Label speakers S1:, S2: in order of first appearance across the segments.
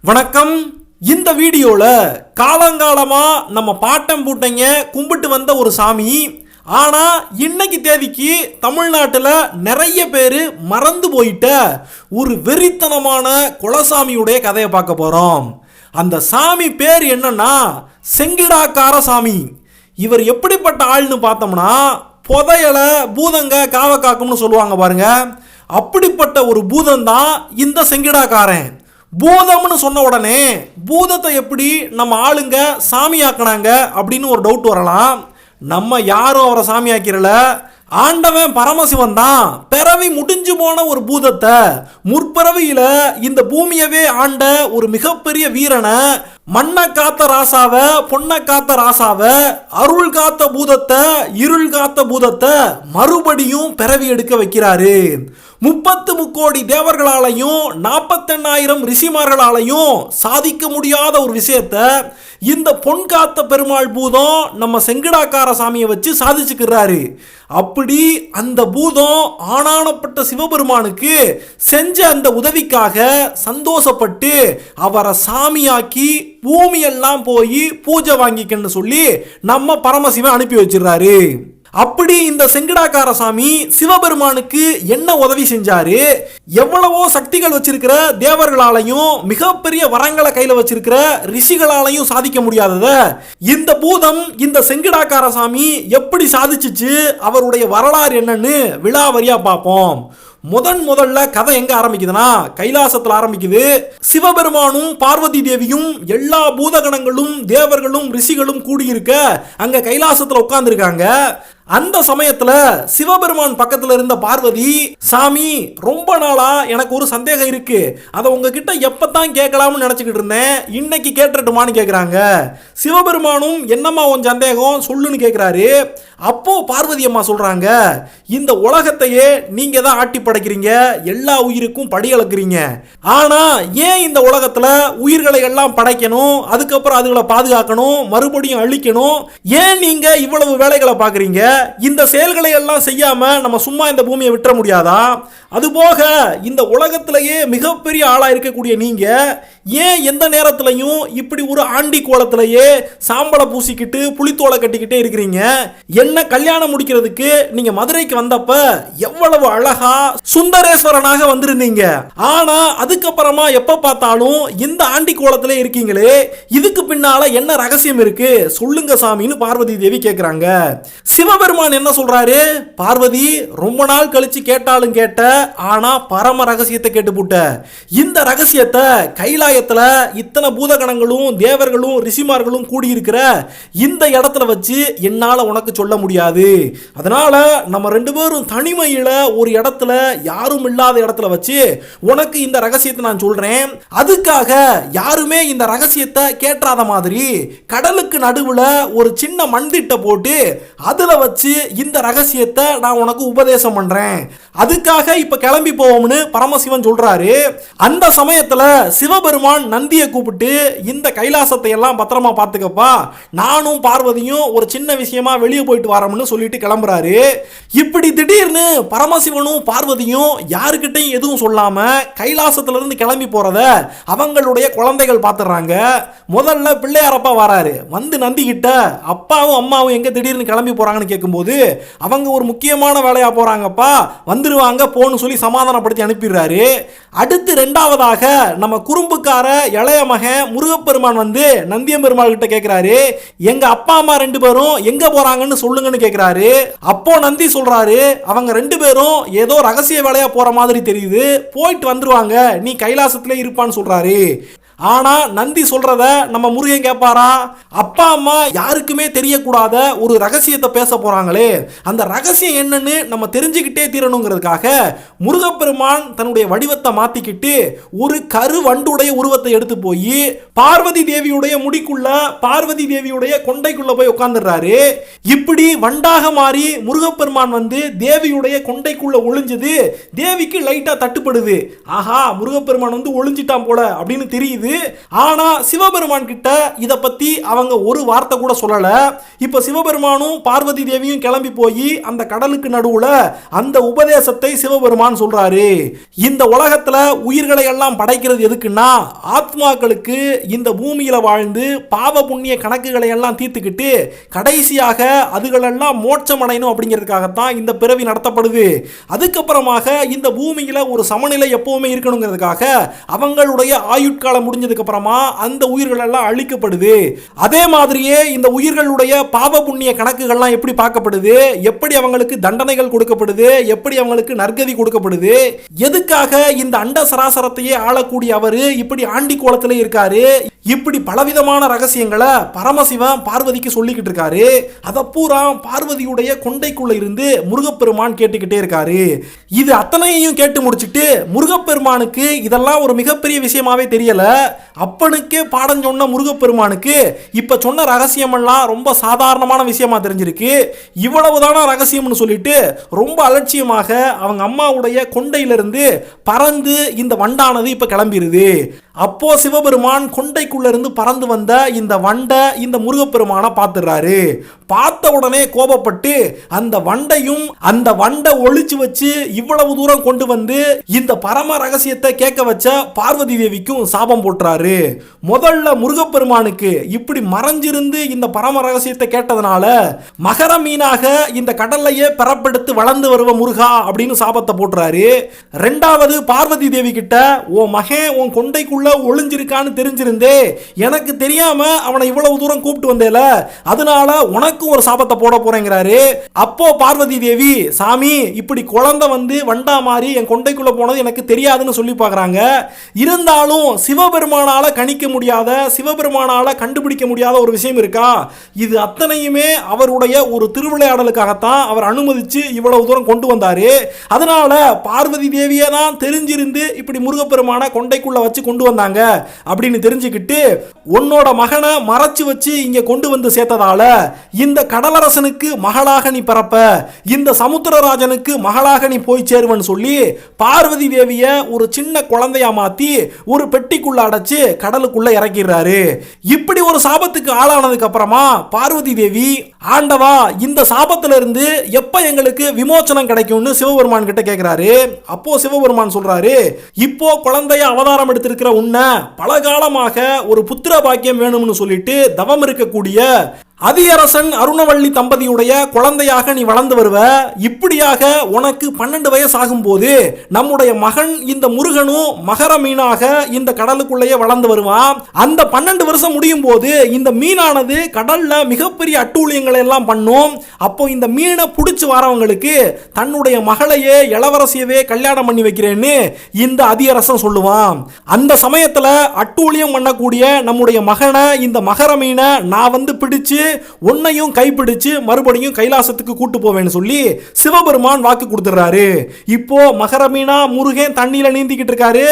S1: வணக்கம். இந்த வீடியோல காலங்காலமா நம்ம பாட்டம் பூட்டைங்க கும்பிட்டு வந்த ஒரு சாமி, ஆனா இன்னைக்கு தேதிக்கு தமிழ்நாட்டில் நிறைய பேர் மறந்து போயிட்ட ஒரு வெறித்தனமான குலசாமியுடைய கதையை பார்க்க போறோம். அந்த சாமி பேர் என்னன்னா செங்கிடாக்கார சாமி. இவர் எப்படிப்பட்ட ஆள்னு பார்த்தோம்னா, புதையல பூதங்க காவ காக்கும்னு சொல்லுவாங்க பாருங்க, அப்படிப்பட்ட ஒரு பூதம் தான் இந்த செங்கிடாக்காரன். பூதம்னு சொன்ன உடனே பூதத்தை எப்படி நம்ம ஆளுங்க சாமியாக்குனாங்க அப்படின்னு ஒரு டவுட் வரலாம். நம்ம யாரும் அவரை சாமியாக்கிறல, ஆண்டவன் பரமசிவன் தான் பிறவி முடிஞ்சு போன ஒரு பூதத்தை முற்பிறவியில இந்த பூமியவே ஆண்ட ஒரு மிகப்பெரிய வீரனை, மண்ணை காத்த ராசாவ, பொண்ணை காத்த ராசாவ, அருள் காத்த பூதத்தை, இருள் காத்த பூதத்தை மறுபடியும் பிறவி எடுக்க வைக்கிறாரு. 33 கோடி தேவர்களாலையும் 48,000 ரிஷிமார்களாலையும் சாதிக்க முடியாத ஒரு விஷயத்த இந்த பொன் காத்த பெருமாள் பூதம் நம்ம செங்கிடாக்கார சாமியை வச்சு சாதிச்சுக்கிறாரு. அப்படி அந்த பூதம் ஆனானப்பட்ட சிவபெருமானுக்கு செஞ்ச அந்த உதவிக்காக சந்தோஷப்பட்டு அவரை சாமியாக்கி பூமியெல்லாம் போய் பூஜை வாங்கிக்கன்னு சொல்லி நம்ம பரமசிவன் அனுப்பி வச்சிடறாரு. அப்படி இந்த செங்கிடாக்கார சாமி சிவபெருமானுக்கு என்ன உதவி செஞ்சாரு, எவ்வளவோ சக்திகள் வச்சிருக்கிற தேவர்களாலையும் மிகப்பெரிய வரங்களை கையில வச்சிருக்கிற ரிஷிகளாலையும் சாதிக்க முடியாதத இந்த பூதம், இந்த செங்கிடாக்கார சாமி எப்படி சாதிச்சுச்சு, அவருடைய வரலாறு என்னன்னு விலாவரியா பார்ப்போம். முதல்ல கதை எங்க ஆரம்பிக்குதுன்னா கைலாசத்தில் ஆரம்பிக்குது. சிவபெருமானும் பார்வதி தேவியும் எல்லா பூதகணங்களும் தேவர்களும் ரிஷிகளும் கூடியிருக்க அங்க கைலாசத்தில் உட்கார்ந்து இருக்காங்க. அந்த சமயத்துல சிவபெருமான் பக்கத்துல இருந்த பார்வதி, சாமி ரொம்ப நாளா எனக்கு ஒரு சந்தேகம் இருக்கு, அதை உங்ககிட்ட எப்பத்தான் கேட்கலாம்னு நினைச்சுக்கிட்டு இருந்தேன், இன்னைக்கு கேட்டுட்டுமான்னு கேட்கிறாங்க. சிவபெருமானும் என்னம்மா உன் சந்தேகம் சொல்லுன்னு கேட்கிறாரு. அப்போ பார்வதி அம்மா சொல்றாங்க, இந்த உலகத்தையே நீங்க தான் ஆட்டி படைக்கிறீங்க, எல்லா உயிருக்கும் படி அளக்குறீங்க, ஆனா ஏன் இந்த உலகத்துல உயிர்களை எல்லாம் படைக்கணும், அதுக்கப்புறம் அதுகளை பாதுகாக்கணும், மறுபடியும் அழிக்கணும், ஏன் நீங்க இவ்வளவு வேலைகளை பாக்குறீங்க, இந்த செயல்களை எல்லாம் செய்யாம நம்ம சும்மா இந்த பூமியை விட்டுற முடியாதா, அதுபோக இந்த உலகத்திலேயே மிகப்பெரிய ஆளா இருக்கக்கூடிய நீங்க ஏன் எந்த நேரத்திலையும் இப்படி ஒரு ஆண்டி கோலத்திலேயே சாம்பலை பூசிக்கிட்டு புளித்தோலை கட்டிக்கிட்டே இருக்கிறீங்க, என்ன கல்யாணம் முடிக்கிறதுக்கு நீங்க மதுரைக்கு வந்தப்ப எவ்வளவு அழகா சுந்தரேஸ்வரனாக வந்திருந்தீங்க, ஆனா அதுக்கப்புறமா எப்ப பார்த்தாலும் இந்த ஆண்டி கோலத்திலே இருக்கீங்களே, இதுக்கு பின்னால என்ன ரகசியம் இருக்கு சொல்லுங்க சாமின்னு பார்வதி தேவி கேட்கிறாங்க. சிவபெருமான் என்ன சொல்றாரு, பார்வதி ரொம்ப நாள் கழிச்சு கேட்டாலும் கேட்ட, ஆனா பரம ரகசியத்தை கேட்டுப்புட்ட, இந்த ரகசியத்தை கைலாயத்துல இத்தனை பூதகணங்களும் தேவர்களும் ரிஷிமார்களும் கூடியிருக்கிற இந்த இடத்துல வச்சு என்னால உனக்கு சொல்ல முடியாது, அதனால நம்ம ரெண்டு பேரும் தனிமையில ஒரு இடத்துல யாரும் இல்லாத இடத்துல வச்சு உனக்கு இந்த ரகசியத்தை நான் சொல்றேன், அதுக்காக யாருமே இந்த ரகசியத்தை கேட்றாத மாதிரி கடலுக்கு நடுவுல ஒரு சின்ன மண்திட்ட போட்டு அதுல வச்சு இந்த ரகசியத்தை நான் உனக்கு உபதேசம் பண்றேன், அதுக்காக இப்ப கிளம்பி போவோம்னு பரமசிவன் சொல்றாரு. அந்த சமயத்துல சிவபெருமான் நந்தியை கூப்பிட்டு, இந்த கைலாசத்தை எல்லாம் பத்திரமா பார்த்துக்கப்பா, நானும் பார்வதியும் ஒரு சின்ன விஷயமா வெளியே போயிட்டு வரோம்னு சொல்லிட்டு கிளம்புறாரு. இப்படி திடீர்னு பரமசிவனும் பார்வதியும் யாருக்கிட்டையும் எதுவும் சொல்லாம கைலாசத்துல இருந்து கிளம்பி போறத அவங்களுடைய குழந்தைகள் பார்த்துறாங்க. முதல்ல பிள்ளையாரப்பா வராரு, வந்து நந்தி கிட்ட அப்பாவும் அம்மாவும் எங்க திடீர்னு கிளம்பி போறாங்கன்னு கேட்கும்போது, அவங்க ஒரு முக்கியமான வேலையா போறாங்கப்பா, வந்துருவாங்க போன்னு சொல்லி சமாதானப்படுத்தி அனுப்பிடுறாரு. அடுத்து ரெண்டாவதாக நம்ம குறும்புக்கார இளைய மகன் முருகப்பெருமான் வந்து நந்தியம்பெருமாள் கிட்ட கேட்கிறாரு, எங்க அப்பா அம்மா ரெண்டு பேரும் எங்க போறாங்கன்னு சொல்லுங்கன்னு கேட்கிறாரு. அப்போ நந்தி சொல்றாரு, அவங்க ரெண்டு பேரும் ஏதோ ரகசிய வேலையா போற மாதிரி தெரியுது, போயிட்டு வந்துருவாங்க, நீ கைலாசத்திலே இருப்பான்னு சொல்றாரு. ஆனா நந்தி சொல்றத நம்ம முருகன் கேட்பாரா, அப்பா அம்மா யாருக்குமே தெரியக்கூடாத ஒரு ரகசியத்தை பேச போறாங்களே, அந்த ரகசியம் என்னன்னு நம்ம தெரிஞ்சுக்கிட்டே தீரணுங்கிறதுக்காக முருகப்பெருமான் தன்னுடைய வடிவத்தை மாத்திக்கிட்டு ஒரு கருவண்டுடைய உருவத்தை எடுத்து போய் பார்வதி தேவியுடைய முடிக்குள்ள, பார்வதி தேவியுடைய கொண்டைக்குள்ள போய் உட்கார்ந்துடுறாரு. இப்படி வண்டாக மாறி முருகப்பெருமான் வந்து தேவியுடைய கொண்டைக்குள்ள ஒளிஞ்சது தேவிக்கு லைட்டா தட்டுப்படுது. ஆஹா, முருகப்பெருமான் வந்து ஒளிஞ்சிட்டான் போல அப்படின்னு தெரியுது. இருக்குது. ஆனா சிவபெருமான் கிட்ட இத பத்தி அவங்க ஒரு வார்த்தை கூட சொல்லல. இப்ப சிவபெருமானும் பார்வதி தேவியும் கிளம்பி போய் அந்த கடலுக்கு நடுவுல அந்த உபதேசத்தை சிவபெருமான் சொல்றாரு. இந்த உலகத்துல உயிர்களை எல்லாம் படைக்கிறது எதுக்குன்னா ஆத்மாக்களுக்கு இந்த பூமியில வாழ்ந்து பாவ புண்ணிய கணக்குகளை எல்லாம் தீர்த்துக்கிட்டு கடைசியாக அதுகளெல்லாம் மோட்சம் அடையணும் அப்படிங்கிறதுக்காகத்தான் இந்த பிறவி நடத்தப்படுது. அதுக்கப்புறமாக இந்த பூமியில ஒரு சமநிலை எப்பவுமே இருக்கணுங்கிறதுக்காக அவங்களுடைய ஆயுட்காலம் முடிஞ்சதுக்கு அப்புறமா அந்த உயிர்கள் எல்லாம் அழிக்கப்படுது. அதே மாதிரியே இந்த உயிர்களுடைய பாவ புண்ணிய கணக்குகள்லாம் எப்படி பார்க்கப்படுது, எப்படி அவங்களுக்கு தண்டனைகள் கொடுக்கப்படுது, எப்படி அவங்களுக்கு நற்கதி கொடுக்கப்படுது, எதுக்காக இந்த அண்ட சராசரத்தையே ஆளக்கூடிய அவரு இப்படி ஆண்டி கோலத்திலே இருக்காரு, இப்படி பலவிதமான ரகசியங்களை பரமசிவன் பார்வதிக்கு சொல்லிக்கிட்டு இருக்காரு. அத பூரா பார்வதியுடைய கொண்டைக்குள்ள இருந்து முருகப்பெருமான் கேட்டுக்கிட்டே இருக்காரு. இது அத்தனையையும் கேட்டு முடிச்சிட்டு முருகப்பெருமானுக்கு இதெல்லாம் ஒரு மிகப்பெரிய விஷயமாவே தெரியல. அப்பனுக்கே பாடம் சொன்ன முருகப்பெருமானுக்கு இப்ப சொன்ன ரகசியம் எல்லாம் ரொம்ப சாதாரணமான விஷயமா தெரிஞ்சிருக்கு. இவ்வளவுதான ரகசியம்னு சொல்லிட்டு ரொம்ப அலட்சியமாக அவங்க அம்மாவுடைய கொண்டையிலிருந்து பறந்து இந்த வண்டானது இப்ப கிளம்பிடுது. அப்போ சிவபெருமான் கொண்டைக்குள்ள இருந்து பறந்து வந்த இந்த வண்டை இந்த முருகப்பெருமானை பார்த்துடுறாரு. பார்த்த உடனே கோபப்பட்டு அந்த வண்டையும் அந்த வண்டை ஒளிச்சு வச்சு இவ்வளவு தூரம் கொண்டு வந்து இந்த பரம ரகசியத்தை கேட்க வச்ச பார்வதி தேவிக்கும் சாபம் போட்டுறாரு. முதல்ல முருகப்பெருமானுக்கு இப்படி மறைஞ்சிருந்து இந்த பரம ரகசியத்தை கேட்டதுனால மகர மீனாக இந்த கடல்லையே பெறப்படுத்து வளர்ந்து வருவ முருகா அப்படின்னு சாபத்தை போட்டுறாரு. ரெண்டாவது பார்வதி தேவி கிட்ட உன் மகன் உன் கொண்டைக்குள்ள ஒளிஞ்சிருக்கான்னு தெரிஞ்சிருந்தே எனக்கு தெரியாம அவனை இவ்வளவு தூரம் கூப்பிட்டு வந்தேல, அதனால உனக்கு ஒரு சாபத்தை போட போறேங்கிறாரு. அப்போ பார்வதி தேவி சாமி இப்படி குழந்தை வந்து வண்டா மாறி என் கொண்டைக்குள்ள போனது எனக்கு தெரியாதுன்னு சொல்லி பார்க்கறாங்க. இருந்தாலும் சிவபெருமானால கணிக்க முடியாத, சிவபெருமானால கண்டுபிடிக்க முடியாத ஒரு விஷயம் இருக்கா, இது அத்தனையுமே அவருடைய ஒரு திருவிளையாடலுக்காகத்தான் அவர் அனுமதிச்சு இவ்வளவு தூரம் கொண்டு வந்தாரு. அதனால பார்வதி தேவியை தான் தெரிஞ்சிருந்து இப்படி முருகப்பெருமான கொண்டைக்குள்ள வச்சு கொண்டு வந்தாங்க அப்படின்னு தெரிஞ்சுக்கிட்டு உன்னோட மகனை மறைச்சு வச்சு இங்க கொண்டு வந்து சேர்த்ததால இந்த கடலரசனுக்கு மகளாக நீ பிறப்ப, இந்த சமுத்திரராஜனுக்கு மகளாக நீ போய் சேருவன்னு சொல்லி பார்வதி தேவிய ஒரு சின்ன குழந்தையா மாத்தி ஒரு பெட்டிக்குள்ள அடைச்சு கடலுக்குள்ள இறக்கிறாரு. இப்படி ஒரு சாபத்துக்கு ஆளானதுக்கு அப்புறமா பார்வதி தேவி ஆண்டவா இந்த சாபத்துல இருந்து எப்ப எங்களுக்கு விமோச்சனம் கிடைக்கும்னு சிவபெருமான் கிட்ட கேட்கிறாரு. அப்போ சிவபெருமான் சொல்றாரு, இப்போ குழந்தைய அவதாரம் எடுத்திருக்கிற உன்னை பல காலமாக ஒரு புத்திர பாக்கியம் வேணும்னு சொல்லிட்டு தவம் இருக்கக்கூடிய அதியரசன் அருணவள்ளி தம்பதியுடைய குழந்தையாக நீ வளர்ந்து வருவ. இப்படியாக உனக்கு 12 வயசு ஆகும் போது நம்முடைய மகன் இந்த முருகனும் மகர மீனாக இந்த கடலுக்குள்ளேயே வளர்ந்து வருவான். அந்த 12 வருஷம் முடியும் போது இந்த மீனானது கடல்ல மிகப்பெரிய அட்டூழியங்களை எல்லாம் பண்ணும். அப்போ இந்த மீனை பிடிச்சு வரவங்களுக்கு தன்னுடைய மகளையே இளவரசியவே கல்யாணம் பண்ணி வைக்கிறேன்னு இந்த அதியரசன் சொல்லுவான். அந்த சமயத்துல அட்டூழியம் பண்ணக்கூடிய நம்முடைய மகனை இந்த மகர மீனை நான் வந்து பிடிச்சு உன்னையும் கைப்பிடிச்சு மறுபடியும் கைலாசத்துக்கு கூட்டு போவேன்னு சொல்லி சிவபெருமான் வாக்கு கொடுத்துறாரு. இப்போ மகரமீனா முருகன் தண்ணியில நீந்திக்கிட்டு இருக்காரு.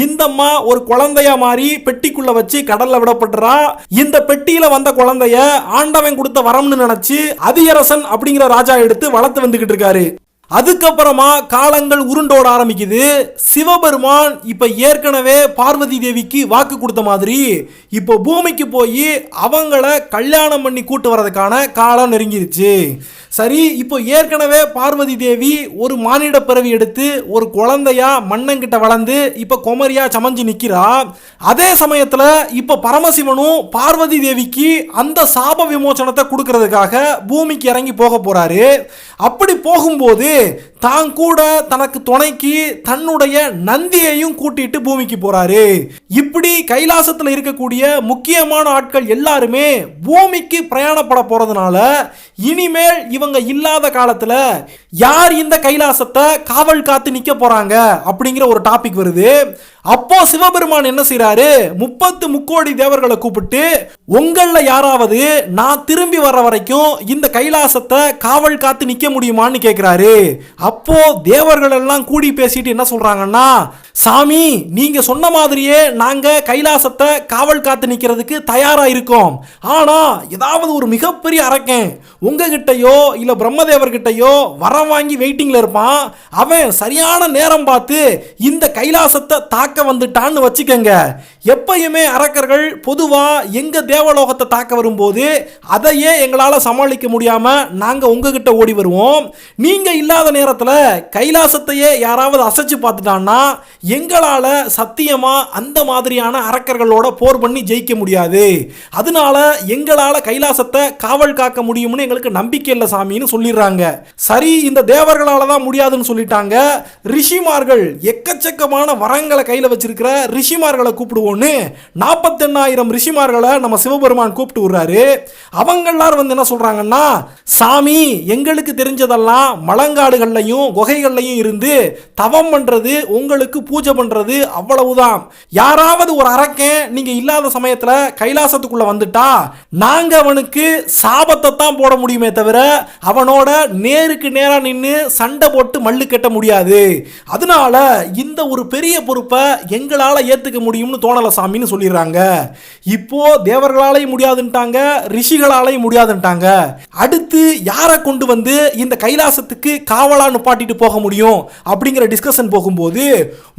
S1: இந்தம்மா ஒரு குழந்தையா மாறி பெட்டிக்குள்ள வச்சு கடல்ல விடப்படுறா. இந்த பெட்டியில வந்த குழந்தைய ஆண்டவன் கொடுத்த வரம்னு நினைச்சு அதியரசன் அப்படிங்கிற ராஜா எடுத்து வளர்த்து வந்துகிட்டு இருக்காரு. அதுக்கப்புறமா காலங்கள் உருண்டோட ஆரம்பிக்குது. சிவபெருமான் இப்ப ஏற்கனவே பார்வதி தேவிக்கு வாக்கு கொடுத்த மாதிரி இப்போ பூமிக்கு போய் அவங்கள கல்யாணம் பண்ணி கூட்டு வரதுக்கான காலம் நெருங்கிருச்சு. சரி, இப்போ ஏற்கனவே பார்வதி தேவி ஒரு மானிட பிறவி எடுத்து ஒரு குழந்தையா மன்னங்கிட்ட வளர்ந்து இப்ப குமரியா சமஞ்சு நிக்கிறா. அதே சமயத்துல இப்ப பரமசிவனும் பார்வதி தேவிக்கு அந்த சாப விமோசனத்தை கொடுக்கறதுக்காக பூமிக்கு இறங்கி போக போறாரு. அப்படி போகும்போது தான் கூட தனக்கு துணைக்கு தன்னுடைய நந்தியையும் கூட்டிட்டு பூமிக்கு போறாரு. இப்படி கைலாசத்துல இருக்கக்கூடிய முக்கியமான ஆட்கள் எல்லாருமே பூமிக்கு பிரயாணப்பட போறதுனால இனிமேல் இவங்க இல்லாத காலத்துல யார் இந்த கைலாசத்தை காவல் காத்து நிக்க போறாங்க அப்படிங்கிற ஒரு டாபிக் வருது. அப்போ சிவபெருமான் என்ன செய்யறாரு, 30 முக்கோடி தேவர்களை கூப்பிட்டு உங்கள யாராவது நான் திரும்பி வர்ற வரைக்கும் இந்த கைலாசத்தை காவல் காத்து நிக்க முடியுமான்னு கேட்கிறாரு. அப்போ தேவர்கள் எல்லாம் கூடி பேசிட்டு என்ன சொல்றாங்கன்னா, சாமி நீங்க சொன்ன மாதிரியே நாங்க கைலாசத்தை காவல் காத்து நிக்கிறதுக்கு தயாரா இருக்கோம். ஆனா ஏதாவது ஒரு மிகப்பெரிய அரக்கன் உங்ககிட்டயோ இல்ல பிரம்மதேவர்கிட்டயோ வரம் வாங்கி வெயிட்டிங்ல இருப்பான். அவன் சரியான நேரம் பார்த்து இந்த கைலாசத்தை தாக்க வந்துட்டான்னு வச்சுக்கங்க. எப்பயுமே அரக்கர்கள் பொதுவா எங்க தேவலோகத்தை தாக்க வரும்போது அதையே எங்களால சமாளிக்க முடியாம நாங்க உங்ககிட்ட ஓடி வருவோம். நீங்க இல்லாத நேரத்தில் கைலாசத்தையே யாராவது அசைச்சு பார்த்துட்டான்னா எங்களால சத்தியமா அந்த மாதிரியான அரக்கர்களோட போர் பண்ணி ஜெயிக்க முடியாது. அதனால எங்களால கைலாசத்தை காவல் காக்க முடியும்னு எங்களுக்கு நம்பிக்கை இல்லை சாமின்னு சொல்லிடுறாங்க. சரி, இந்த தேவர்களால தான் முடியாதுன்னு சொல்லிட்டாங்க. ரிஷிமார்கள் எக்கச்சக்கமான வரங்களை கையில வச்சிருக்கிற ரிஷிமார்களை கூப்பிடுவோன்னு 48,000 ரிஷிமார்களை நம்ம சிவபெருமான் கூப்பிட்டு விடுறாரு. அவங்க எல்லாரும் வந்து என்ன சொல்றாங்கன்னா, சாமி எங்களுக்கு தெரிஞ்சதெல்லாம் மலங்காடுகள்லையும் குகைகள்லையும் இருந்து தவம் பண்றது, உங்களுக்கு பூஜை பண்றது, அவ்வளவுதான். யாராவது ஒரு அரக்கன் நீங்க இல்லாத சமயத்துல கைலாசத்துக்குள்ள வந்துட்டா நாங்க அவனுக்கு சாபத்தை தான் போட முடியுமே தவிர அவனோட நேருக்கு நேரா நின்று சண்டை போட்டு மல்லு கட்ட முடியாது. அதனால இந்த ஒரு பெரிய பொறுப்பை எங்களால ஏத்துக்க முடியும்னு தோணல சாமின்னு சொல்லிடுறாங்க. இப்போ தேவர்களாலையும் முடியாதுன்ட்டாங்க, ரிஷிகளாலையும் முடியாதுன்ட்டாங்க. அடுத்து யாரை கொண்டு வந்து இந்த கைலாசத்துக்கு காவலா நிப்பாட்டிட்டு போக முடியும் அப்படிங்கிற டிஸ்கஷன் போகும்போது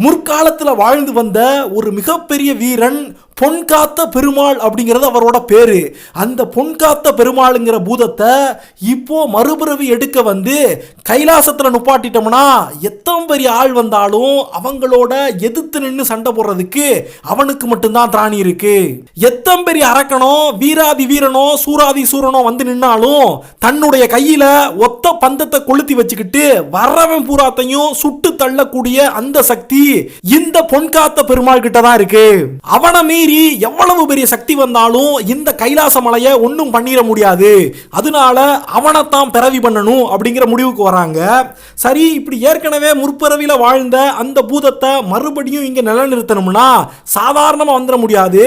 S1: முற்காலத்தில் வாழ்ந்து வந்த ஒரு மிகப்பெரிய வீரன் பொன்காத்த பெருமாள் அப்படிங்கிறது அவரோட பேரு. அந்த பொன்காத்த பெருமாளுங்கிற பூதத்தை இப்போ மறுபிறவி எடுக்க வந்து கைலாசத்துல நுப்பாட்டிட்டோம்னா எத்தனை பெரிய ஆள் வந்தாலும் அவங்களோட எதிர்த்து நின்று சண்டை போடுறதுக்கு அவனுக்கு மட்டும்தான் திராணி இருக்கு. எத்தனை பெரிய அரக்கனோ வீராதி வீரனோ சூராதி சூரனோ வந்து நின்னாலும் தன்னுடைய கையில ஒத்த பந்தத்தை கொளுத்தி வச்சுக்கிட்டு வரவன் பூராத்தையும் சுட்டு தள்ளக்கூடிய அந்த சக்தி இந்த பொன்காத்த பெருமாள் கிட்ட தான் இருக்கு. அவனை மீறி எவ்வளவு பெரிய சக்தி வந்தாலும் இந்த கைலாச மலையை ஒன்றும் பண்ணிட முடியாது. அதனால அவனைத்தான் பிறவி பண்ணணும் அப்படிங்கிற முடிவுக்கு வராங்க. சரி, இப்படி ஏற்கனவே முற்பிறவில வாழ்ந்த அந்த பூதத்தை மறுபடியும் இங்க நிலைநிறுத்தணும்னா சாதாரணமா வந்துட முடியாது.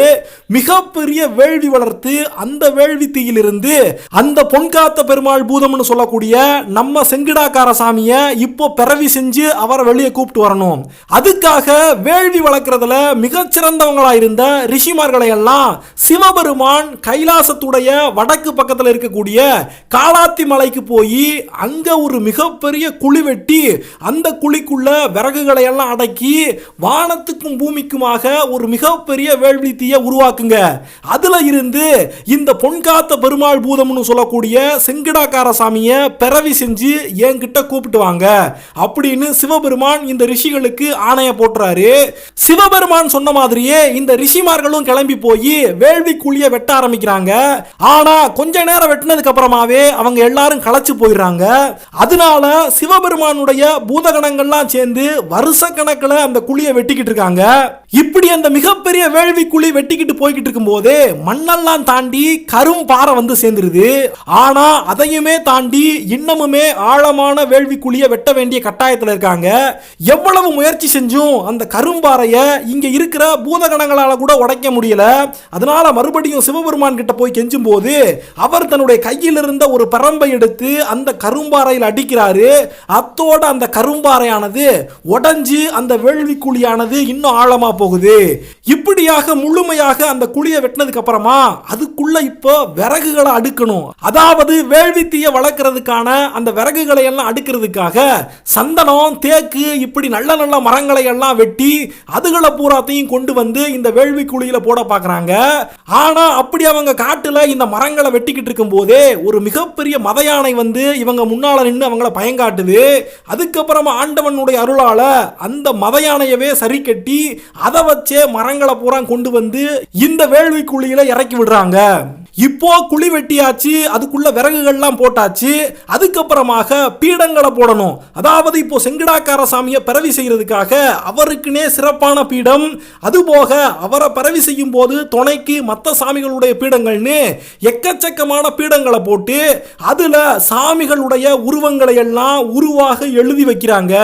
S1: மிகப்பெரிய வேள்வி வளர்த்து அந்த வேள்வி தீயிலிருந்து அந்த பொன்காத்த பெருமாள் பூதம்னு சொல்லக்கூடிய நம்ம செங்கிடாக்கார சாமியை இப்போ பிறவி செஞ்சு அவரை வெளியே கூப்பிட்டு வரணும். அதுக்காக வேள்வி வளர்க்கறதுல மிகச்சிறந்தவங்களா இருந்த ரிஷிமார்களை எல்லாம் சிவபெருமான் கைலாசத்துடைய வடக்கு பக்கத்தில் இருக்கக்கூடிய காலாத்தி மலைக்கு போய் அங்க ஒரு மிகப்பெரிய குழி வெட்டி அந்த குழிக்குள்ள விறகுகளை எல்லாம் அடக்கி வானத்துக்கும் பூமிக்குமாக ஒரு மிகப்பெரிய வேள்வி தீயை உருவாக்குங்க. அதுல இருந்து இந்த பொன்காத்த பெருமாள் பூதம்னு சொல்லக்கூடிய செங்கிடாக்கார சாமியை பிறவி செஞ்சு என்கிட்ட கூப்பிட்டு வாங்க அப்படின்னு சிவபெருமான் இந்த ரிஷிகளுக்கு ஆணைய போட்டுறாரு. சிவபெருமான் சொன்ன மாதிரியே இந்த ரிஷிமார்களும் கிளம்பி போய் வேள்வி குழியை வெட்ட ஆரம்பிக்கிறாங்க. ஆனா கொஞ்ச நேரம் வெட்டினதுக்கு அப்புறமாவே அவங்க எல்லாரும் களைச்சு போயிடுறாங்க. அதனால சிவபெருமானுடைய பூதகணங்கள்லாம் சேர்ந்து வருஷ கணக்கில் அந்த குழியை வெட்டிக்கிட்டு இருக்காங்க. இப்படி அந்த மிகப்பெரிய வேள்வி குழி வெட்டிக்கிட்டு போய்கிட்டு இருக்கும் போதே மண்ணெல்லாம் தாண்டி கரும் பாறை வந்து சேர்ந்துருது. ஆனா அதையுமே தாண்டி இன்னமுமே ஆழமான வேள்வி குழியை வெட்ட வேண்டிய கட்டாயத்தில் இருக்காங்க. எவ்வளவு முயற்சி செஞ்சும் அந்த கரும்பாறைய இங்க இருக்கிற பூதகணங்களால கூட உடைக்க முடியல. அதனால மறுபடியும் சிவபெருமான் கிட்ட போய் கெஞ்சும் போது அவர் தன்னுடைய கையில் இருந்த ஒரு பரம்பை எடுத்து அந்த கரும்பாறையில் அடிக்கிறாரு. அத்தோட அந்த கரும்பாறையானது உடைஞ்சு அந்த வேள்வி குழியானது இன்னும் ஆழமா போகுது. இப்படியாக முழுமையாக அந்த குழியை வெட்டினதுக்கு அப்புறமா அதுக்குள்ள இப்போ விறகுகளை அடுக்கணும். அதாவது வேள்வி தீயை வளர்க்கறதுக்கான அந்த விறகுகளை எல்லாம் அடுக்கிறதுக்காக சந்தனம், தேக்கு இப்படி நல்ல நல்ல மரங்களை எல்லாம் வெட்டி அதுகளை பூராத்தையும் கொண்டு வந்து இந்த வேள்வி குழியில போட பார்க்கறாங்க. ஆனா அப்படி அவங்க காட்டுல இந்த மரங்களை வெட்டிக்கிட்டு இருக்கும் போதே ஒரு மிகப்பெரிய மத யானை வந்து இவங்க முன்னால நின்று அவங்கள பயங்காட்டுது. அதுக்கப்புறமா ஆண்டவனுடைய அருளால அந்த மத யானையவே சரி கட்டி அதை வச்சே மரங்களை பூரா கொண்டு வந்து இந்த வேள்வி குழியில இறக்கி விடுறாங்க. இப்போ குழி வெட்டியாச்சு, அதுக்குள்ள விறகுகள்லாம் போட்டாச்சு. அதுக்கப்புறமாக பீடங்களை போடணும். அதாவது இப்போ செங்கிடாக்கார சாமியை பிறவி செய்யறதுக்காக அவருக்குனே சிறப்பான பீடம், அதுபோக அவரை பிறவி செய்யும் போது துணைக்கு மற்ற சாமிகளுடைய பீடங்கள்னு எக்கச்சக்கமான பீடங்களை போட்டு அதுல சாமிகளுடைய உருவங்களை எல்லாம் உருவாக எழுதி வைக்கிறாங்க.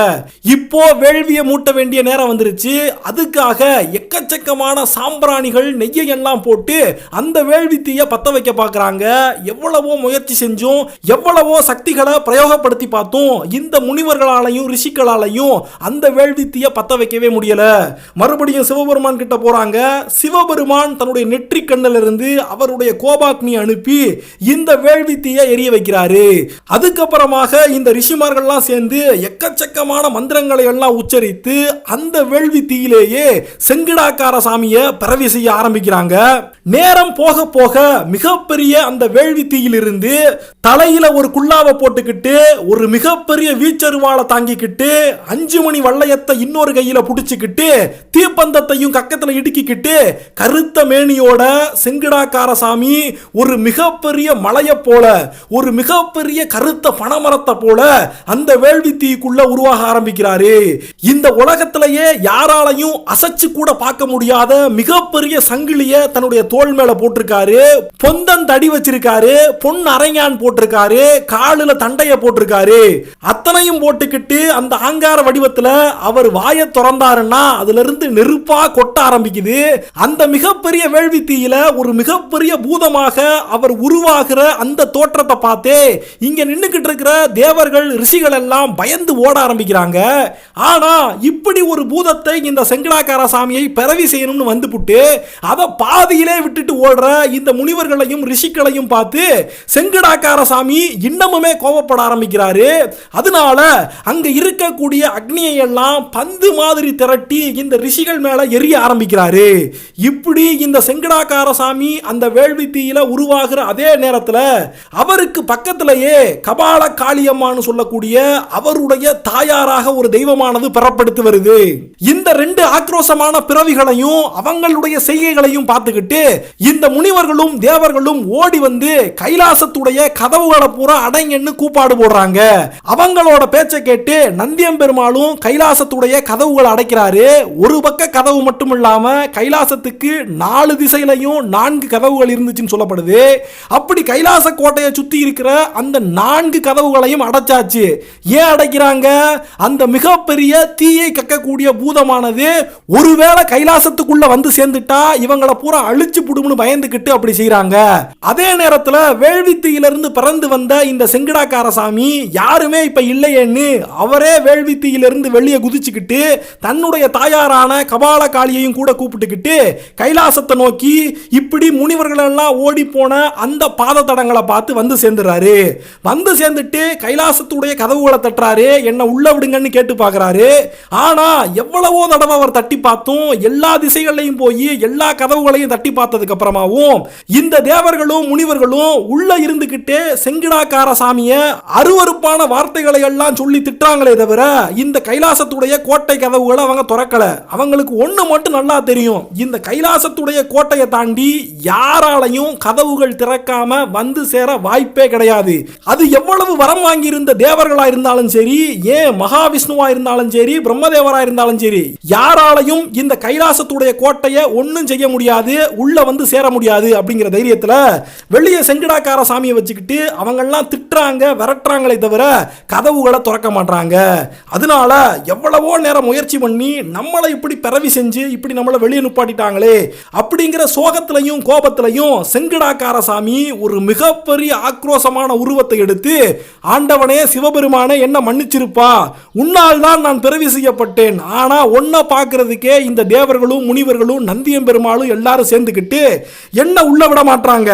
S1: இப்போ வேள்வியை மூட்ட வேண்டிய நேரம் வந்துருச்சு. அதுக்காக எக்கச்சக்கமான சாம்பிராணிகள், நெய்யை எல்லாம் போட்டு அந்த வேள்வி தீயை பத்த வைக்க பார்க்கறாங்க. எவ்வளவோ முயற்சி செஞ்சும் எவ்வளவோ சக்திகளை பிரயோகப்படுத்தி பார்த்தோம். இந்த முனிவர்களாலையும் ரிஷிகளாலையும் அந்த வேள்வி தீய பத்த வைக்கவே முடியல. மறுபடியும் சிவபெருமான் கிட்ட போறாங்க. சிவபெருமான் தன்னுடைய நெற்றி கண்ணிலிருந்து அவருடைய கோபாக்னி அனுப்பி இந்த வேள்வி தீய எரிய வைக்கிறாரு. அதுக்கப்புறமாக இந்த ரிஷிமார்கள்லாம் சேர்ந்து எக்கச்சக்கமான மந்திரங்களை எல்லாம் உச்சரித்து அந்த வேள்வி தீயிலேயே செங்கிடாக்கார சாமியை பிறவி செய்ய ஆரம்பிக்கிறாங்க. நேரம் போக போக மிகப்பெரிய அந்த வேள்வி தீயிலிருந்து தலையில ஒரு குல்லாவை போட்டுக்கிட்டு ஒரு மிகப்பெரிய வீச்சருவாளை தாங்கிக்கிட்டு 5 மணி வளையத்தை இன்னொரு கையில புடிச்சுக்கிட்டு தீப்பந்தத்தையும் கக்கத்துல இடுக்கிக்கிட்டு கருத்த மேனியோட செங்கிடாக்கார சாமி ஒரு மிகப்பெரிய மலையை போல ஒரு மிகப்பெரிய கருத்த பனைமரத்தை போல அந்த வேள்வி தீக்குள்ள உருவாக ஆரம்பிக்கிறாரு. இந்த உலகத்திலேயே யாராலையும் அசைச்சு கூட பார்க்க முடியாத மிகப்பெரிய சங்கிலிய தன்னுடைய தோள் மேல போட்டிருக்காரு. பொந்தன் தடி வச்சிருக்காரு. பொன் அரைஞான் போட்டிருக்காரு. காலில தண்டைய போட்டிருக்காரு. அத்தனையும் போட்டுக்கிட்டு அந்த ஆங்கார வடிவத்துல அவர் வாயை திறந்தாருன்னா அதுல இருந்து நெருப்பா கொட்ட ஆரம்பிக்குது. அந்த மிகப்பெரிய வேள்வி தீயில ஒரு மிகப்பெரிய பூதமாக அவர் உருவாகிற அந்த தோற்றத்தை பார்த்தே இங்க நின்னுக்கிட்டு இருக்கிற தேவர்கள் ரிஷிகள் எல்லாம் பயந்து ஓட ஆரம்பிக்கிறாங்க. ஆனா இப்படி ஒரு பூதத்தை இந்த செங்கிடாக்கார சாமியை பிறவி செய்யணும்னு வந்துபுட்டு அதை பாதியிலே விட்டுட்டு ஓடுற இந்த முனிவர்களையும் ரிஷிகளையும் பார்த்து செங்கிடாக்கார சாமி இன்னமுமே கோபப்பட ஆரம்பிக்கிறாரு. அதனால அங்க இருக்கக்கூடிய அக்னியை எல்லாம் பந்து மாதிரி திரட்டி இந்த ரிஷிகள் மேல எரிய ஆரம்பிக்கிறாரு. இப்படி இந்த செங்கிடாக்கார சாமி அந்த வேள்வி தீயில உருவாகிற அதே நேரத்தில் அவருக்கு பக்கத்திலேயே கபால காளியம்மான்னு சொல்லக்கூடிய அவருடைய தாயாராக ஒரு தெய்வமானது பெறப்படுத்தி வருது. இந்த 2 ஆக்ரோஷமான பிறவிகளையும் அவங்களுடைய செய்கைகளையும் பார்த்துக்கிட்டு இந்த முனிவர்களும் தேவர்களும் ஓடி வந்து கைலாசத்துடைய கதவுகளை பூரா அடைங்கன்னு கூப்பாடு போடுறாங்க. அவங்களோட பேச்சை கேட்டு நந்தியம்பெருமாளும் கைலாசத்துடைய கதவுகளை அடைக்கிறாரு. ஒரு பக்க கதவு மட்டும் இல்லாம கைலாசத்துக்கு 4 திசையிலையும் 4 கதவுகள் இருந்துச்சுன்னு சொல்லப்படுது. அப்படி கைலாச கோட்டையை சுத்தி இருக்கிற அந்த 4 கதவுகளையும் அடைச்சாச்சு. ஏன் அடைக்கிறாங்க? அந்த மிகப்பெரிய தீயை கக்கக்கூடிய பூதமானது ஒருவேளை கைலாசத்துக்குள்ள வந்து சேர்ந்துட்டா இவங்களை பூரா அழிச்சு புடுமுன்னு பயந்துகிட்டு அப்படி செய்யறாங்க. அதே நேரத்தில் வேள்வி தீயிலிருந்து பிறந்து வந்த இந்த செங்கிடாக்கார சாமி யாருமே இப்ப இல்லையேன்னு அவரே வேள்வி தீயிலிருந்து வெளியே குதிச்சுக்கிட்டு தன்னுடைய தாயாரான கபால காளியையும் கூட கூப்பிட்டுக்கிட்டு கைலாசத்தை நோக்கி இப்படி முனிவர்கள் எல்லாம் ஓடி போன அந்த பாத தடங்களை பார்த்து வந்து சேர்ந்துறாரு. வந்து சேர்ந்துட்டு கைலாசத்துடைய கதவுகளை தட்டுறாரு. என்ன உள்ள விடுங்கன்னு கேட்டு பார்க்கறாரு. ஆனா எவ்வளவோ தடவை அவர் தட்டி பார்த்தும் எல்லா திசைகளையும் போய் எல்லா கதவுகளையும் தட்டி பார்த்ததுக்கு அப்புறமாவும் இந்த தேவர்களும் முனிவர்களும் உள்ள இருந்துகிட்டே செங்கிடாக்கார சாமிய அருவருப்பான வார்த்தைகளை எல்லாம் சொல்லி திட்டுறாங்களே தவிர இந்த கைலாசத்துடைய கோட்டை கதவுகளை அவங்க திறக்கல. அவங்களுக்கு ஒண்ணு மட்டும் நல்லா தெரியும், இந்த கைலாசத்துடைய கோட்டையை தாண்டி யாராலையும் கதவுகள் திறக்காம வந்து சேர வாய்ப்பே கிடையாது. அது எவ்வளவு வரம் வாங்கி இருந்த தேவர்களா இருந்தாலும் சரி, ஏன் மகாவிஷ்ணுவா இருந்தாலும் சரி, பிரம்மதேவரா இருந்தாலும் சரி, யாராலையும் இந்த கைலாசத்துடைய கோட்டையை ஒன்னும் செய்ய முடியாது, உள்ள வந்து சேர முடியாது அப்படிங்கிற தைரியத்துல வெளியே செங்கிடாக்கார சாமியை வச்சுக்கிட்டு அவங்க எல்லாம் திட்டுறாங்க, விரட்டுறாங்களே தவிர கதவுகளை திறக்க மாட்டாங்க. அதனால எவ்வளவோ நேரம் முயற்சி பண்ணி நம்மளை இப்படி பிறவி செஞ்சு இப்படி நம்மளை வெளியே நிப்பாட்டிட்டாங்களே அப்படிங்கிற சோகத்திலையும் கோபத்திலையும் செங்கிடாக்கார சாமி ஒரு மிகப்பெரிய ஆக்ரோஷமான உருவத்தை எடுத்து, ஆண்டவனே சிவபெருமானே என்ன மன்னிச்சிருப்பா, உன்னால் தான் நான் பிறவி செய்யப்பட்டேன், ஆனா ஒன்ன பார்க்கறதுக்கே இந்த தேவர்களும் முனிவர்களும் நந்தியம்பெருமாளும் எல்லாரும் சேர்ந்துக்கிட்டு என்ன உள்ள விட மாட்டாங்க.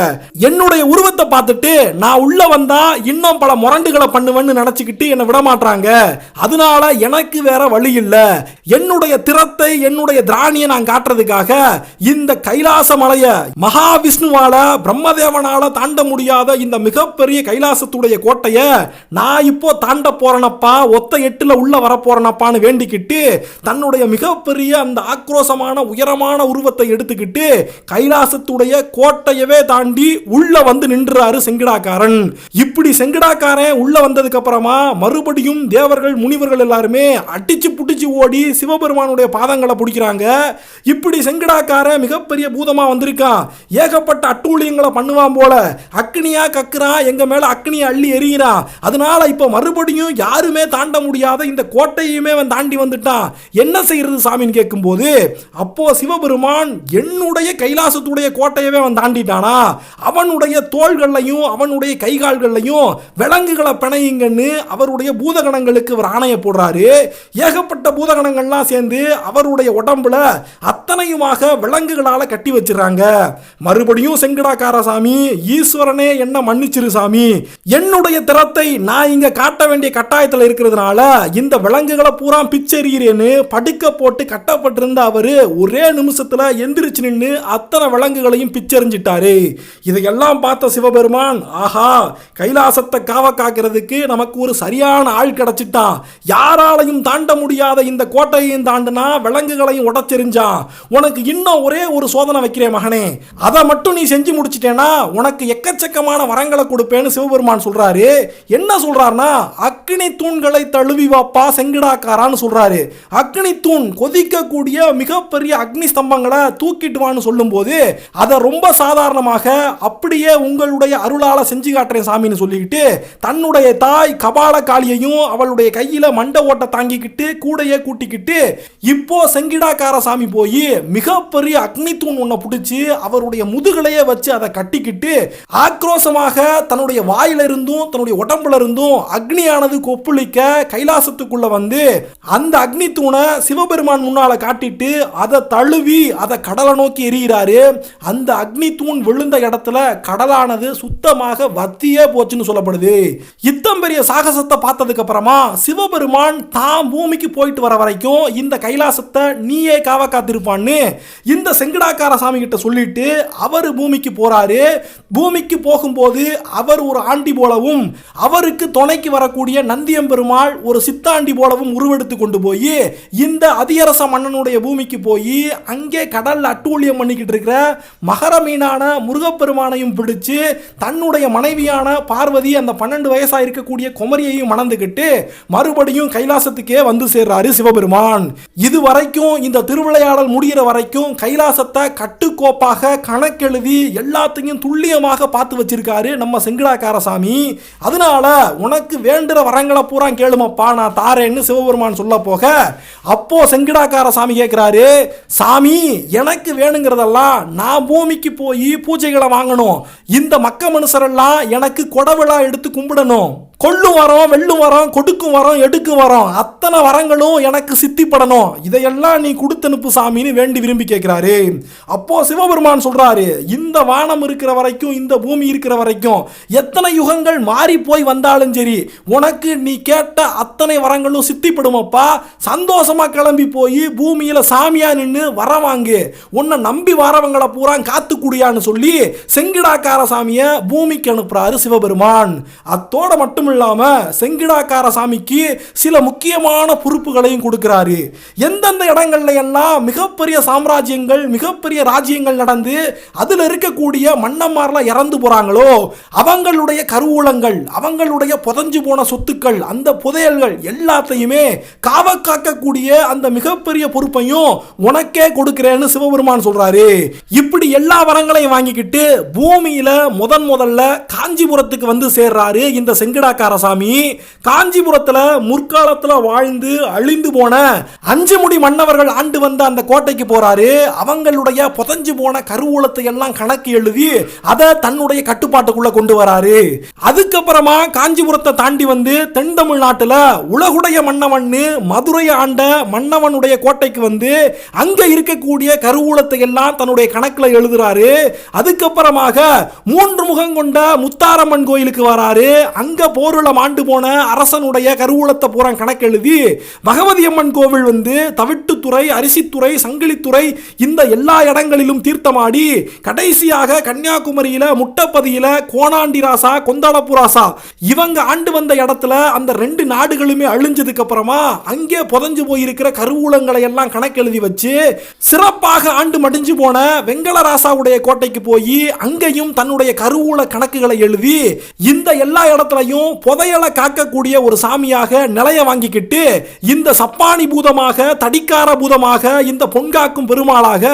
S1: என்னுடைய உருவத்தை பார்த்துட்டு நான் உள்ள வந்தா இன்னும் பல முரண்டுகளை பண்ணுவேன்னு நினைச்சுக்கிட்டு என்ன விட மாட்டாங்க. அதனால எனக்கு வேற வழி இல்ல. என்னுடைய திறத்தை என்னுடைய திராணியை நான் காட்டுறதுக்காக இந்த கைலாச மலைய மகாவிஷ்ணுவால பிரம்மதேவனால தாண்ட முடியாத இந்த மிகப்பெரிய கைலாசத்துடைய கோட்டைய நான் இப்போ தாண்ட போறனப்பா, ஒத்த எட்டுல உள்ள வர போறனப்பான்னு வேண்டிக்கிட்டு தன்னுடைய மிகப்பெரிய அந்த ஆக்ரோஷமான உயரமான உருவத்தை எடுத்துக்கிட்டு கைலாசத்துடைய கோட்டையவே தாண்டி உள்ள வந்து நின்றாரு செங்கிடாக்காரன். இப்படி செங்கிடாக்காரன் உள்ள வந்ததுக்கு அப்புறமா மறுபடியும் தேவர்கள் முனிவர்கள் எல்லாருமே அடிச்சு புடிச்சு ஓடி சிவபெருமானுடைய பாதங்களை பிடிக்கிறாங்க. இப்படி செங்கிடாக்காரன் மிகப்பெரிய பூதமா வந்திருக்கான், ஏகப்பட்ட அட்டூழியங்களை பண்ணுவான் போல, அக்னியா கக்குறான், எங்க மேல அக்னியை அள்ளி எறிகிறான். அதனால இப்ப மறுபடியும் யாருமே தாண்ட முடியாத இந்த கோட்டையுமே தாண்டி வந்துட்டான். என்ன செய்யறது சாமின்னு கேட்கும் போது அப்போ சிவபெருமான் என்னுடைய கைலாசத்துடைய கோட்டையவே தாண்டிட்டான். இருக்கானா அவனுடைய தோள்கள்லையும் அவனுடைய கைகால்கள்லையும் விலங்குகளை பிணையுங்கன்னு அவருடைய பூதகணங்களுக்கு ஒரு ஆணையை போடுறாரு. ஏகப்பட்ட பூதகணங்கள்லாம் சேர்ந்து அவருடைய உடம்புல அத்தனையுமாக விலங்குகளால கட்டி வச்சிடறாங்க. மறுபடியும் செங்கடாக்கார சாமி, ஈஸ்வரனே என்ன மன்னிச்சிரு சாமி, என்னுடைய திறத்தை நான் இங்க காட்ட வேண்டிய கட்டாயத்தில் இருக்கிறதுனால இந்த விலங்குகளை பூரா பிச்செறிகிறேன்னு படுக்க போட்டு கட்டப்பட்டிருந்த அவரு ஒரே நிமிஷத்துல எந்திரிச்சு நின்று அத்தனை விலங்குகளையும் பிச்செறிஞ்சிட்டாரு. இதையெல்லாம் பார்த்த சிவபெருமான், ஆஹா, கைலாசத்தை காவ காக்கிறதுக்கு நமக்கு ஒரு சரியான ஆள் கிடைச்சிட்டான், யாராலையும் தாண்ட முடியாத இந்த கோட்டையையும் தாண்டினா விலங்குகளையும் உடைச்செறிஞ்சான், உனக்கு இன்னும் ஒரே ஒரு சோதனை வைக்கிறேன் மகனே, அதை மட்டும் நீ செஞ்சு முடிச்சிட்டேன்னா உனக்கு எக்கச்சக்கமான வரங்களை கொடுப்பேன்னு சிவபெருமான் சொல்றாரு. என்ன சொல்றாருன்னா, அக்னி தூண்களை தழுவி வாப்பா செங்கடாக்காரான்னு சொல்றாரு. அக்னி தூண் கொதிக்கக்கூடிய மிகப்பெரிய அக்னி ஸ்தம்பங்களை தூக்கிட்டு வான்னு சொல்லும் போது அதை ரொம்ப சாதாரணமாக அப்படியே உங்களுடைய அருளால செஞ்சு காட்டுறேன் சாமின்னு சொல்லிக்கிட்டு தன்னுடைய தாய் கபால காளியையும் அவளுடைய கையில மண்ட ஓட்ட தாங்கிக்கிட்டு கூடையே கூட்டிக்கிட்டு இப்போ செங்கிடாக்கார சாமி போய் மிகப்பெரிய அக்னி தூண் ஒன்றை பிடிச்சி அவருடைய முதுகலையே வச்சு அதை கட்டிக்கிட்டு ஆக்ரோஷமாக தன்னுடைய வாயிலிருந்தும் தன்னுடைய உடம்புல இருந்தும் அக்னியானது கொப்புளிக்க கைலாசத்துக்குள்ள வந்து அந்த அக்னி தூணை சிவபெருமான் முன்னால காட்டிட்டு அதை தழுவி அதை கடலை நோக்கி எரிகிறாரு. அந்த அக்னி தூண் விழுந்த இடத்துல கடலானது சுத்தமாக வத்தியே போச்சுன்னு சொல்லப்படுது. இத்தம் பெரிய சாகசத்தை பார்த்ததுக்கு அப்புறமா சிவபெருமான் தான் பூமிக்கு போயிட்டு வர வரைக்கும் இந்த கைலாசத்தை நீயே காவ காத்திருப்பான்னு இந்த செங்கடாக்கார சாமி கிட்ட சொல்லிட்டு அவர் பூமிக்கு போறாரு. பூமிக்கு போகும்போது அவர் ஒரு ஆண்டி போலவும் அவருக்கு துணைக்கு வரக்கூடிய நந்தியம்பெருமாள் ஒரு சித்தாண்டி போலவும் உருவெடுத்து கொண்டு போய் இந்த அதியரச மன்னனுடைய பூமிக்கு போய் அங்கே கடல்ல அட்டூழியம் பண்ணிக்கிட்டு இருக்கிற மகர மீனான முருகப்பெருமானையும் பிடிச்சு தன்னுடைய மனைவியான பார்வதி அந்த 12 வயசா இருக்கக்கூடிய குமரியையும் மணந்துகிட்டு மறுபடியும் கைலாசத்துக்கே வந்து சேர்றாரு சிவபெருமான். இது வரைக்கும் இந்த திருவிளையாடல் முடிகிற வரைக்கும் கைலாசத்தை கட்டுக்கோப்பாக கணக்கெழுதி எல்லாத்தையும் துல்லியமாக பார்த்து வச்சிருக்காரு நம்ம செங்கடாக்கார சாமி. அதனால உனக்கு வேண்டுற வரங்களை பூரா கேளுமப்பா நான் தாரேன்னு சிவபெருமான் சொல்ல போக அப்போ செங்கடாக்கார சாமி கேட்கிறாரு, சாமி எனக்கு வேணுங்கிறதெல்லாம் நான் பூமிக்கு போய் பூஜைகளை வாங்கணும், இந்த மக்க மனுஷரெல்லாம் எனக்கு கொடவிழா எடுத்து கும்பிடணும், கொள்ளும் வரோம் வெள்ளும் வரோம் கொடுக்கும் வரோம் எடுக்கும் வரோம் அத்தனை வரங்களும் எனக்கு சித்திப்படணும், இதையெல்லாம் நீ கொடுத்தனுப்பு சாமின்னு வேண்டி விரும்பி கேட்கிறாரு. அப்போ சிவபெருமான் சொல்றாரு, இந்த வானம் இருக்கிற வரைக்கும் இந்த பூமி இருக்கிற வரைக்கும் எத்தனை யுகங்கள் மாறி போய் வந்தாலும் சரி உனக்கு நீ கேட்ட அத்தனை வரங்களும் சித்திப்படுமப்பா, சந்தோஷமா கிளம்பி போய் பூமியில சாமியா நின்று வர வாங்கு, உன்னை நம்பி வரவங்களை பூரா காத்து குடியான்னு சொல்லி செங்கிடாக்கார சாமிய பூமிக்கு அனுப்புறாரு சிவபெருமான். அத்தோட மட்டும் இல்லாம செங்கிடாக்கார சாமிக்கு சில முக்கியமான பொறுப்புகளையும் கொடுக்கிறாரு. எந்தெந்த இடங்கள்ல எல்லாம் மிகப்பெரிய சாம்ராஜ்யங்கள் மிகப்பெரிய ராஜ்யங்கள் நடந்து அதுல இருக்கக்கூடிய மன்னன்மார்லாம் இறந்து போறாங்களோ அவங்களுடைய கருவூலங்கள் அவங்களுடைய புதஞ்சு போன சொத்துக்கள் அந்த புதையல்கள் எல்லாத்தையுமே காவ காக்கக்கூடிய அந்த மிகப்பெரிய பொறுப்பையும் உனக்கே கொடுக்கிறேன்னு சிவபெருமான் சொல்றாரு. இப்படி எல்லா வரங்களையும் வாங்கிக்கிட்டு பூமியில முதல்ல காஞ்சிபுரத்துக்கு வந்து சேர்றாரு இந்த செங்கடா சாமி. காஞ்சிபுரத்துல முற்காலத்துல வாழ்ந்து அழிந்து போன 5 முடி மன்னவர்கள் ஆண்டு வந்த அந்த கோட்டைக்கு போறாரு. அவங்களுடைய புதஞ்சு போன கருவூலத்தை எல்லாம் கணக்கு எழுதி அதை தன்னுடைய கட்டுப்பாட்டுக்குள்ள கொண்டு வராரு. அதுக்கப்புறமா காஞ்சிபுரத்தை தாண்டி வந்து தென் தமிழ்நாட்டுல உலகுடைய மன்னவன் மதுரை ஆண்ட மன்னவனுடைய கோட்டைக்கு வந்து அங்க இருக்கக்கூடிய கருவூலத்தை எல்லாம் தன்னுடைய கணக்குல எழுதுறாரு. அதுக்கப்புறமாக 3 முகம் கொண்ட முத்தாரம்மன் கோயிலுக்கு வராரு. அங்க போருல மாண்டு போன அரசனுடைய கருவூலத்தை பூரா கணக்கெழுதி பகவதி அம்மன் கோவில் வந்து தவிட்டுத்துறை அரிசித்துறை சங்கிலித்துறை இந்த எல்லா இடங்களிலும் தீர்த்தமாடி கடைசியாக கன்னியாகுமரியில முட்டப்பதியில கோணாண்டி ராசா கொந்தளப்பு ராசா இவங்க ஆண்டு வந்த இடத்துல அந்த 2 நாடுகளுமே அழிஞ்சதுக்கு அப்புறமா அங்கே புதஞ்சு போயிருக்கிற கருவூலங்களை எல்லாம் கணக்கெழுதி வச்சு சிறப்பாக ஆண்டு மடிஞ்சு போன வெங்கடராசாவுடைய கோட்டைக்கு போய் அங்கேயும் தன்னுடைய கருவூல கணக்குகளை எழுதி இந்த எல்லா இடத்துலையும் புதையலை காக்கக்கூடிய ஒரு சாமியாக நிலைய வாங்கிக்கிட்டு இந்த சப்பானி பூதமாக, தடிக்கார பூதமாக, இந்த பொன்காக்கும் பெருமாளாக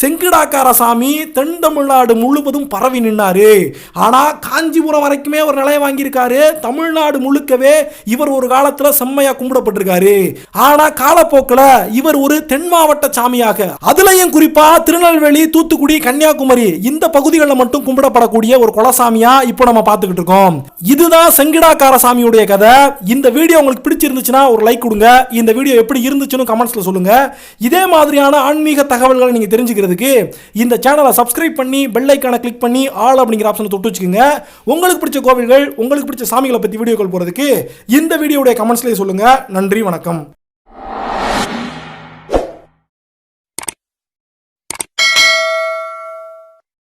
S1: செங்கிடாக்கார சாமி தென் தமிழ்நாடு முழுவதும் பரவி நின்னாரு. ஆனா காஞ்சிபுரம் வரைக்குமே ஒரு நிலைய வாங்கியிருக்காரு. தமிழ்நாடு முழுக்கவே இவர் ஒரு காலத்துல செம்மையா கும்பிடப்பட்டிருக்காரு. ஆனா காலப்போக்கில் இவர் ஒரு தென் மாவட்ட சாமியாக, அதுலயும் குறிப்பா திருநெல்வேலி, தூத்துக்குடி, கன்னியாகுமரி இந்த பகுதிகளில் மட்டும் கும்பிடப்படக்கூடிய ஒரு குலசாமியா இப்போ நம்ம பார்த்துக்கிட்டு இருக்கோம். இதுதான் செங்கிடாக்கார சாமியுடைய கதை. இந்த வீடியோ உங்களுக்கு பிடிச்சிருந்துச்சுன்னா ஒரு லைக் கொடுங்க. இந்த வீடியோ எப்படி இருந்துச்சுன்னு கமெண்ட்ஸ்ல சொல்லுங்க. இதே மாதிரியான ஆன்மீக தகவல்களை நீங்க தெரிஞ்சுக்கிறதுக்கு இந்த சேனலை சப்ஸ்கிரைப் பண்ணி பெல் ஐகானை கிளிக் பண்ணி ஆல் அப்படிங்கிற ஆப்ஷனை தொட்டு வச்சுக்கோங்க. உங்களுக்கு பிடிச்ச கோவில்கள், உங்களுக்கு பிடிச்ச சாமிகளை பத்தி வீடியோக்கள் போறதுக்கு இந்த வீடியோடைய கமெண்ட்ஸ்லயே சொல்லுங்க. நன்றி, வணக்கம்.